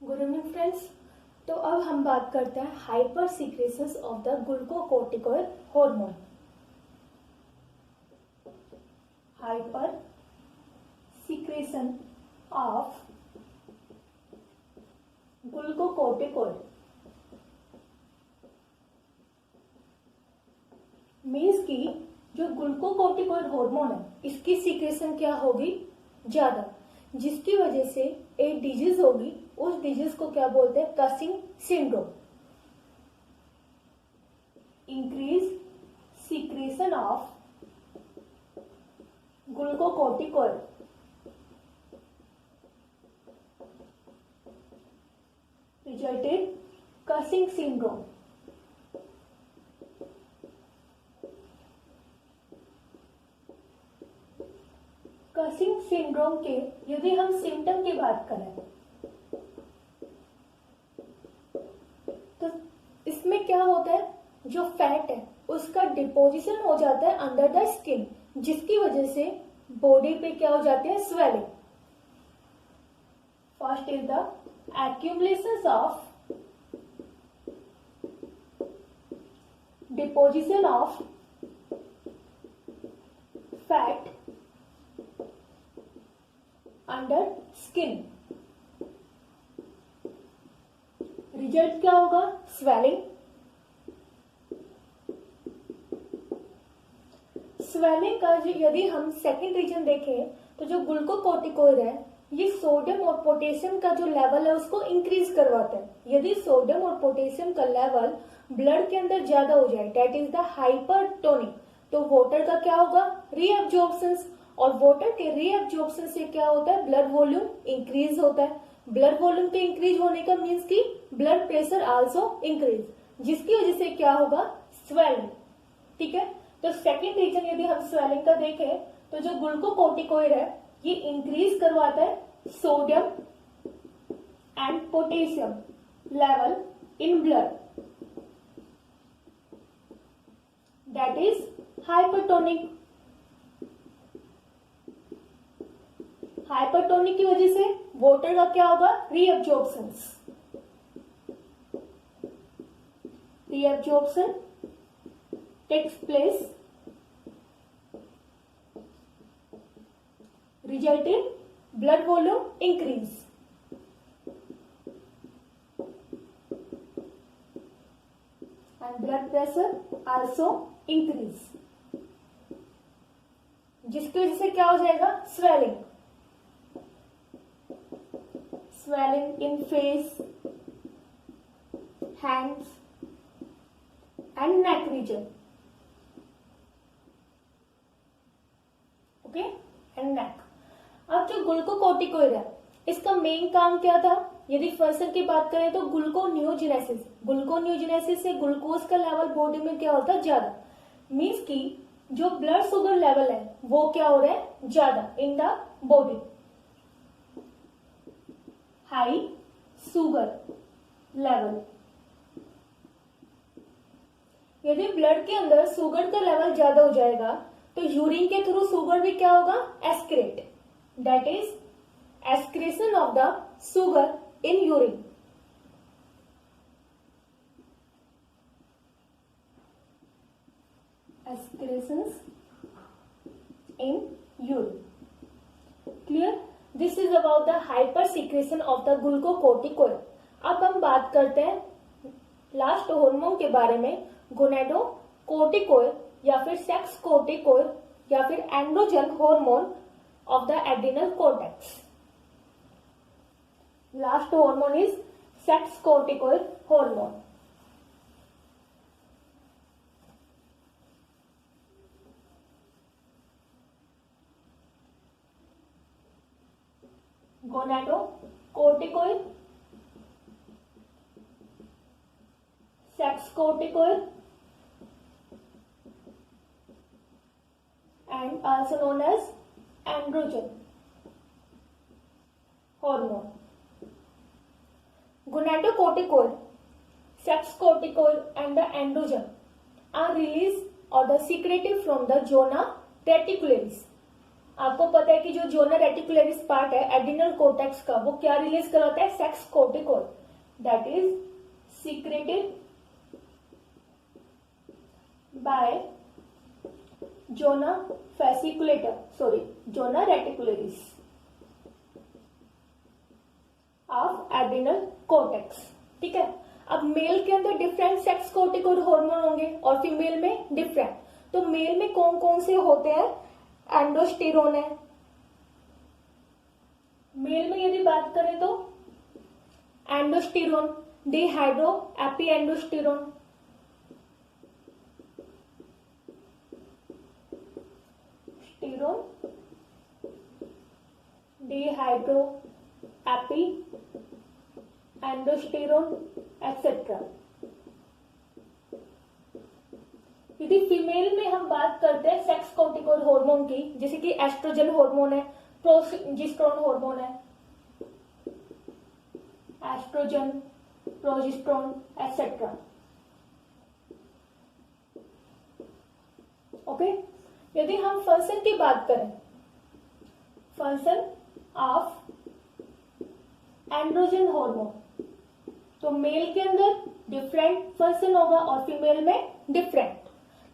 Good evening friends. तो अब हम बात करते हैं hyper secretions of the glucocorticoid hormone. Hyper secretion of glucocorticoid means कि जो ग्लूकोकोर्टिकोइड हार्मोन है इसकी सीक्रेशन क्या होगी, ज्यादा, जिसकी वजह से एक डिजीज होगी। उस डिजीज को क्या बोलते हैं, causing syndrome. Increase secretion of glucocorticoid resulted causing syndrome. Causing syndrome के यदि हम सिम्टम की बात करें तो इसमें क्या होता है, जो फैट है उसका डिपोजिशन हो जाता है अंडर द स्किन, जिसकी वजह से बॉडी पे क्या हो जाती है, swelling. First is the accumulations of deposition of fat under skin। Result क्या होगा, स्वेलिंग। स्वेलिंग का यदि हम सेकेंड रीजन देखें तो जो ग्लूकोकोर्टिकोइड है ये सोडियम और पोटेशियम का जो लेवल है उसको इंक्रीज करवाता है। यदि सोडियम और पोटेशियम का लेवल ब्लड के अंदर ज्यादा हो जाए, दैट इज द हाइपरटोनिक, तो वाटर का क्या होगा, रीअब्जॉर्प्शन, और वाटर के रीअब्जॉर्प्शन से क्या होता है, ब्लड वॉल्यूम इंक्रीज होता है। ब्लड वॉल्यूम के इंक्रीज होने का मीन्स की ब्लड प्रेशर आल्सो इंक्रीज, जिसकी वजह से क्या होगा, स्वेलिंग। ठीक है, तो सेकेंड रीजन यदि हम स्वेलिंग का देखें तो जो ग्लूकोकोर्टिकोइड है ये इंक्रीज करवाता है sodium and potassium level in blood, that is hypertonic. Hypertonic की वजह से वाटर का क्या होगा, reabsorption. Reabsorption takes place resulting blood volume increase and blood pressure also increase, जिसकी वजह से क्या हो जाएगा, swelling। swelling in face, hands and neck region, okay, and neck। अब जो ग्लूकोकोर्टिकोइड है इसका मेन काम क्या था, यदि फर्स्ट की बात करें तो ग्लूकोनियोजेनेसिस। ग्लूकोनियोजेनेसिस से ग्लूकोज का लेवल बॉडी में क्या होता है, ज्यादा, मीन्स की जो ब्लड शुगर लेवल है वो क्या हो रहा है, ज्यादा in the body. High sugar level, यदि ब्लड के अंदर शुगर का लेवल ज्यादा हो जाएगा तो यूरिन के थ्रू शुगर भी क्या होगा, एस्क्रेट, that is excretion of the sugar in urine। excretions in urine, clear। this is about the hyper secretion of the glucocorticoid। अब हम बात करते हैं लास्ट हार्मोन के बारे में, गोनेडोकोर्टिकोइड या फिर सेक्स कोर्टिकोइड या फिर androgen hormone of the adrenal cortex। last hormone is sex corticoid hormone। gonadocorticoid, sex corticoid and also known as androgen hormone. Gonadocorticoid, sex corticoid and the androgen are released or the secreted from the zona reticularis आपको पता है कि जो zona reticularis part है adrenal cortex का, वो क्या release करवाता है? Sex cortical, that is secreted by zona fasciculata, sorry zona reticularis of adrenal cortex. ठीक है, अब मेल के अंदर डिफरेंट सेक्स कोर्टिकोल हार्मोन होंगे और फीमेल में डिफरेंट। तो मेल में कौन कौन से होते हैं? एंडोस्टेरोन है। मेल में यदि बात करें तो androsterone, dehydro epi androsterone, sterone, dehydro epi androsterone etcetera. यदि फीमेल में हम बात करते हैं सेक्स कोर्टिकोल हार्मोन की, जैसे कि एस्ट्रोजन हार्मोन है, प्रोजेस्टेरोन हार्मोन है, एस्ट्रोजन, प्रोजेस्टेरोन एक्सेट्रा। ओके, यदि हम फंक्शन की बात करें, फंक्शन ऑफ एंड्रोजन हार्मोन, तो मेल के अंदर डिफरेंट फंक्शन होगा और फीमेल में डिफरेंट।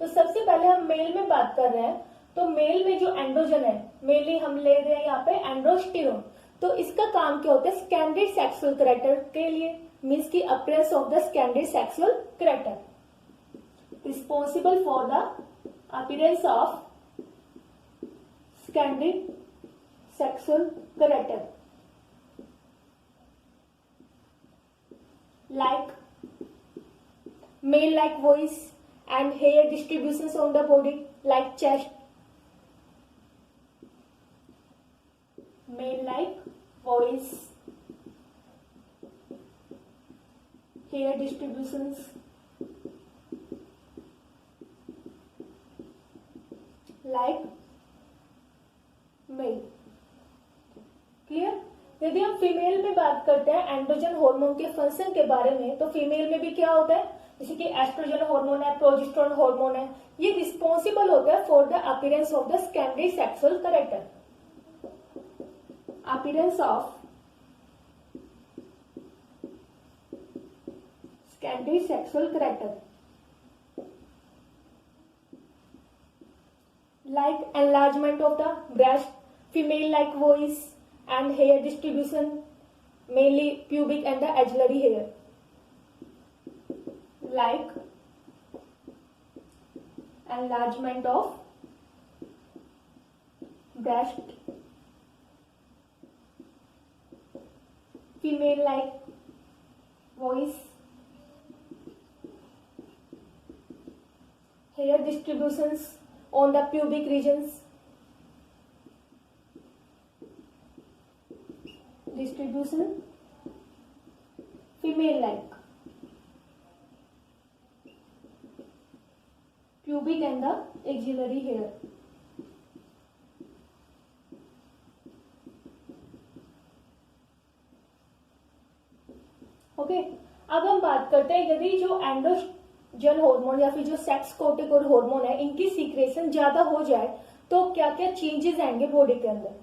तो सबसे पहले हम मेल में बात कर रहे हैं, तो मेल में जो एंड्रोजन है, मेनली हम ले रहे हैं यहाँ पे एंड्रोस्टेरोन, तो इसका काम क्या होता है? सेकेंडरी सेक्सुअल कैरेक्टर के लिए, मीन्स की appearance of the secondary sexual character, responsible for the appearance of secondary sexual character, like male like voice and hair distributions on the body, like chest, male like voice, hair distributions, like male। Clear? यदि हम female में बात करते हैं androgen hormone के function के बारे में, तो फीमेल में भी क्या होता है? जैसे कि एस्ट्रोजन हार्मोन है, प्रोजेस्टेरोन हार्मोन है, ये रिस्पॉन्सिबल होता है for the appearance of the secondary sexual character, appearance of secondary sexual character, like enlargement of the breast, female like voice and hair distribution, mainly pubic and the axillary hair, like enlargement of breast, female like voice, hair distributions on the pubic regions, distribution female like pubic and the axillary hair। Okay, अब हम बात करते हैं यदि जो androgen hormone या फिर जो सेक्स कोर्टिकोल हार्मोन है, इनकी सीक्रेशन ज्यादा हो जाए तो क्या क्या चेंजेस आएंगे बॉडी के अंदर?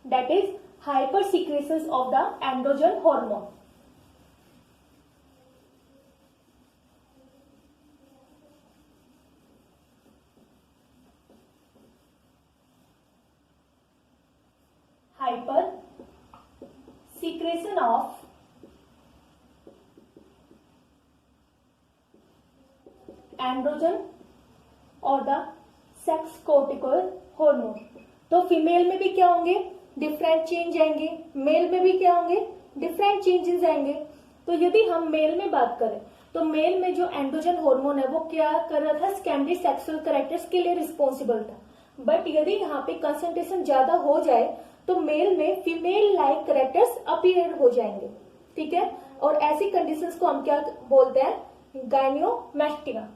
That is hyper secretions of the androgen hormone. Hyper secretion of androgen और द सेक्स कोर्टिकोल हार्मोन। तो फीमेल में भी क्या होंगे? डिफरेंट चेंज आएंगे, मेल में भी क्या होंगे? डिफरेंट चेंजेस आएंगे। तो यदि हम मेल में बात करें तो मेल में जो एंड्रोजन हार्मोन है वो क्या कर रहा था? सेकेंडरी सेक्सुअल कैरेक्टर्स के लिए रिस्पॉन्सिबल था। बट यदि यहाँ पे कंसंट्रेशन ज्यादा हो जाए तो मेल में फीमेल लाइक कैरेक्टर्स अपीयर हो जाएंगे। ठीक है, और ऐसी कंडीशंस को हम क्या बोलते हैं? गायनियोमैस्टिया।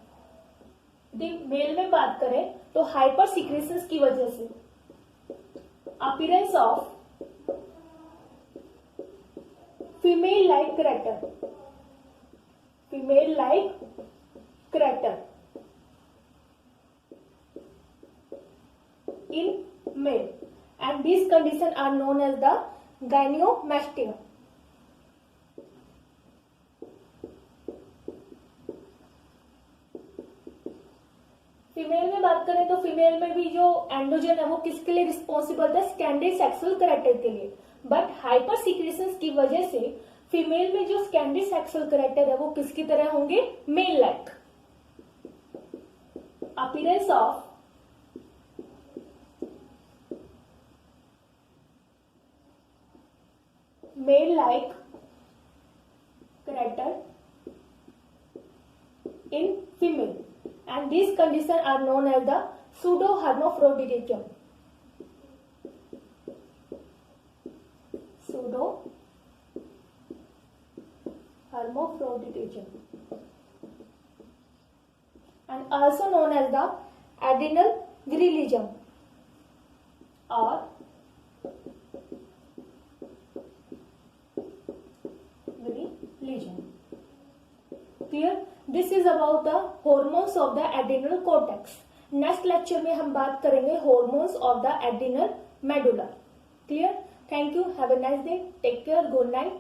यदि मेल में बात करें तो हाइपर सीक्रेशंस की वजह से appearance of female like character, female like character in male. these conditions are known as the gynecomastia. Female में बात करें तो फीमेल में भी जो एंड्रोजन है वो किसके लिए रिस्पॉन्सिबल था, सेकेंडरी सेक्सुअल कैरेक्टर के लिए, बट हाइपर सीक्रेशन की वजह से फीमेल में जो सेकेंडरी सेक्सुअल कैरेक्टर है वो किसकी तरह होंगे, male like. Appearance of male like character in female, and these conditions are known as the pseudo-hermaphroditism. Pseudo-hermaphroditism, and also known as the adrenal virilism or virilism. Clear? This is about the hormones of the adrenal cortex. Next lecture में हम बात करेंगे hormones of the adrenal medulla. Clear? Thank you. Have a nice day. Take care. Good night.